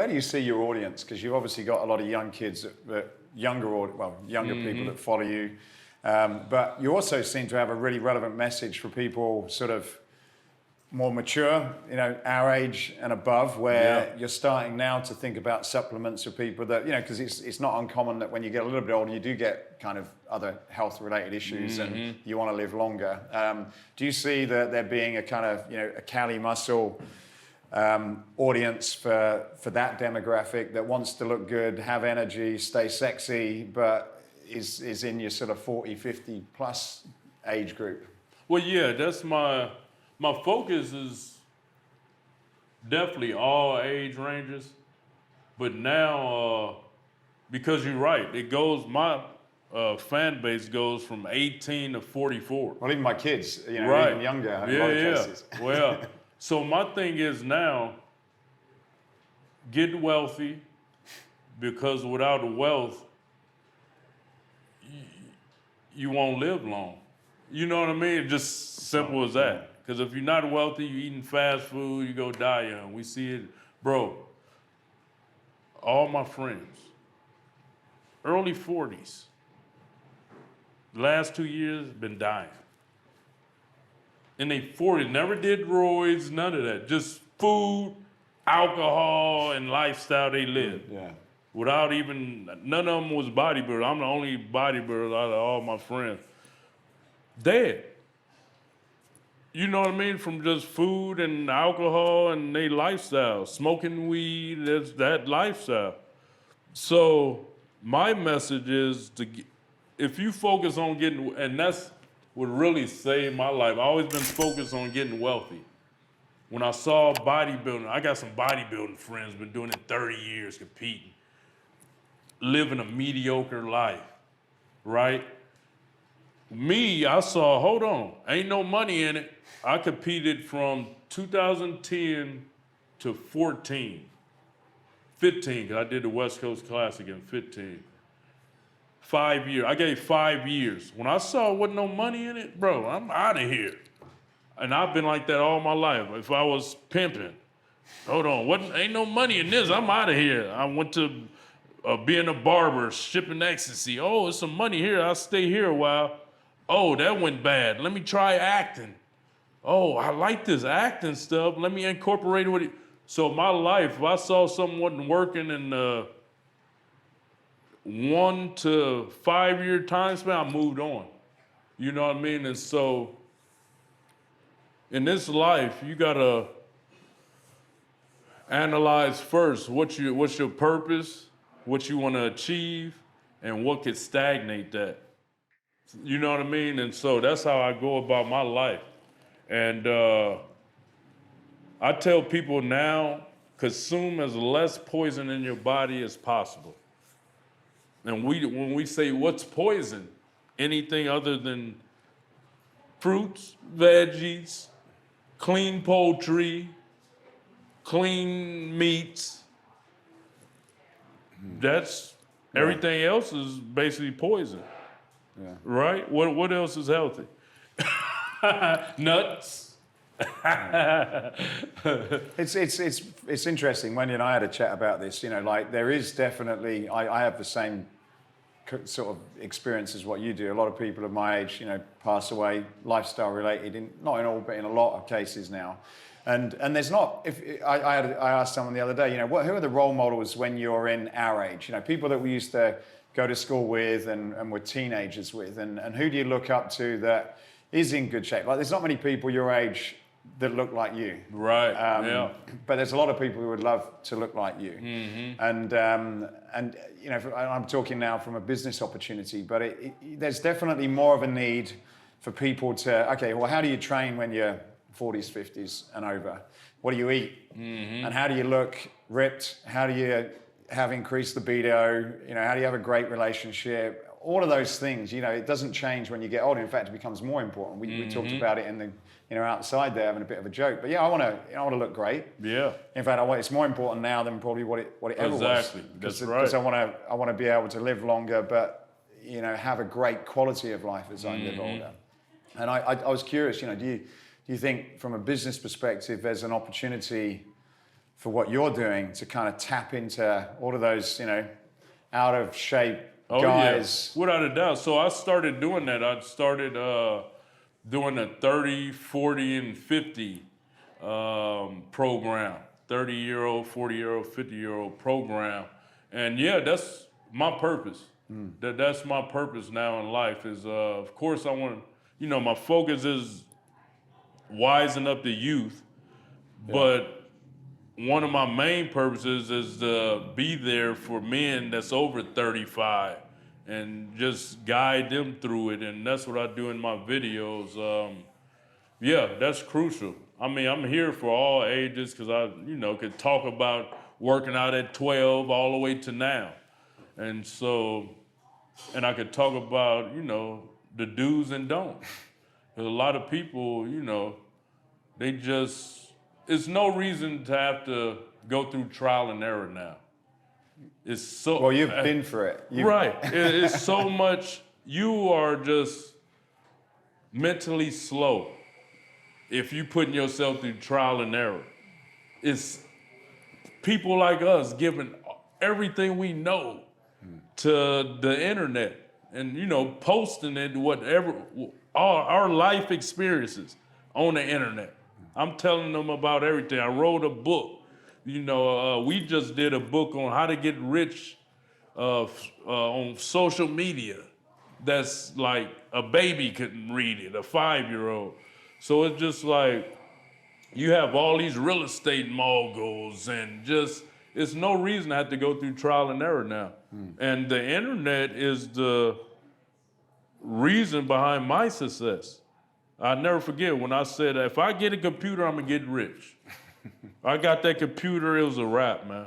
Where do you see your audience? Because you've obviously got a lot of young kids, younger people that follow you. But you also seem to have a really relevant message for people sort of more mature, our age and above, where you're starting now to think about supplements for people that, because it's not uncommon that when you get a little bit older, you do get kind of other health-related issues and you want to live longer. Do you see that there being a kind of, a Cali muscle audience for that demographic that wants to look good, have energy, stay sexy, but is in your sort of 40, 50 plus age group? Well, yeah, that's my focus is definitely all age ranges, but now, because you're right, my fan base goes from 18 to 44. Well, even my kids, right. even younger in a lot of cases. Well, so my thing is now, get wealthy, because without wealth, you won't live long. You know what I mean? Just simple as that. Because if you're not wealthy, you're eating fast food, you go die young. We see it. Bro, all my friends, early 40s, last 2 years, been dying. In their 40s, never did roids, none of that. Just food, alcohol, and lifestyle they lived. Yeah. Without even, none of them was bodybuilder. I'm the only bodybuilder out of all my friends. Dead. You know what I mean? From just food and alcohol and their lifestyle. Smoking weed, that's that lifestyle. So my message is if you focus on getting, and that's what really saved my life. I always been focused on getting wealthy. When I saw bodybuilding, I got some bodybuilding friends, been doing it 30 years, competing, living a mediocre life, right? Me, I saw, hold on, ain't no money in it. I competed from 2010 to 15, because I did the West Coast Classic in 15. 5 years, I gave 5 years. When I saw wasn't no money in it, bro, I'm out of here. And I've been like that all my life. If I was pimping, hold on, ain't no money in this, I'm out of here. I went to being a barber, shipping ecstasy. Oh, there's some money here, I'll stay here a while. Oh, that went bad. Let me try acting. Oh, I like this acting stuff. Let me incorporate it with it. So my life, if I saw something wasn't working in 1 to 5 year time span, I moved on. You know what I mean? And so in this life, you gotta analyze first what's your purpose, what you wanna achieve, and what could stagnate that. You know what I mean? And so that's how I go about my life. And I tell people now, consume as less poison in your body as possible. And when we say what's poison, anything other than fruits, veggies, clean poultry, clean meats, that's everything else is basically poison. Yeah. Right? What else is healthy? Nuts. It's interesting. Wendy and I had a chat about this. Like there is definitely. I have the same sort of experience as what you do. A lot of people of my age, pass away lifestyle related. Not in all, but in a lot of cases now. And there's not. I asked someone the other day. Who are the role models when you're in our age? People that we used to go to school with and were teenagers with, and who do you look up to that is in good shape? Like there's not many people your age that look like you. Right, yeah. But there's a lot of people who would love to look like you. Mm-hmm. And I'm talking now from a business opportunity, but there's definitely more of a need for people to, okay, well, how do you train when you're 40s, 50s and over? What do you eat? Mm-hmm. And how do you look ripped? How do you have increased libido? How do you have a great relationship? All of those things, it doesn't change when you get older. In fact, it becomes more important. We talked about it in the, outside there, having a bit of a joke. But yeah, I want to look great. Yeah. In fact, it's more important now than probably what it ever was. Exactly. That's right. Because I want to be able to live longer, but have a great quality of life as I live older. And I was curious, do you think from a business perspective, there's an opportunity for what you're doing to kind of tap into all of those, you know, out of shape guys. Yeah, without a doubt. So I started doing that. I started doing a 30, 40, and 50 program. 30-year-old, 40-year-old, 50-year-old program. And yeah, that's my purpose. That's my purpose now in life is, of course, I want to, you know, my focus is wisen up the youth, but one of my main purposes is to be there for men that's over 35 and just guide them through it. And that's what I do in my videos. Yeah, that's crucial. I mean, I'm here for all ages because I, you know, could talk about working out at 12 all the way to now. And so, and I could talk about, you know, the do's and don'ts. Because a lot of people, you know, they just, it's no reason to have to go through trial and error now. It's so... Well, you've been for it. Right. It's so much, you are just mentally slow if you putting yourself through trial and error. It's people like us giving everything we know to the internet and, you know, posting it, whatever, our life experiences on the internet. I'm telling them about everything. I wrote a book. You know, we just did a book on how to get rich on social media. That's like a baby couldn't read it, a 5-year-old. So it's just like, you have all these real estate moguls and just, it's no reason to have to go through trial and error now. And the internet is the reason behind my success. I'll never forget when I said, if I get a computer, I'm gonna get rich. I got that computer, it was a wrap, man.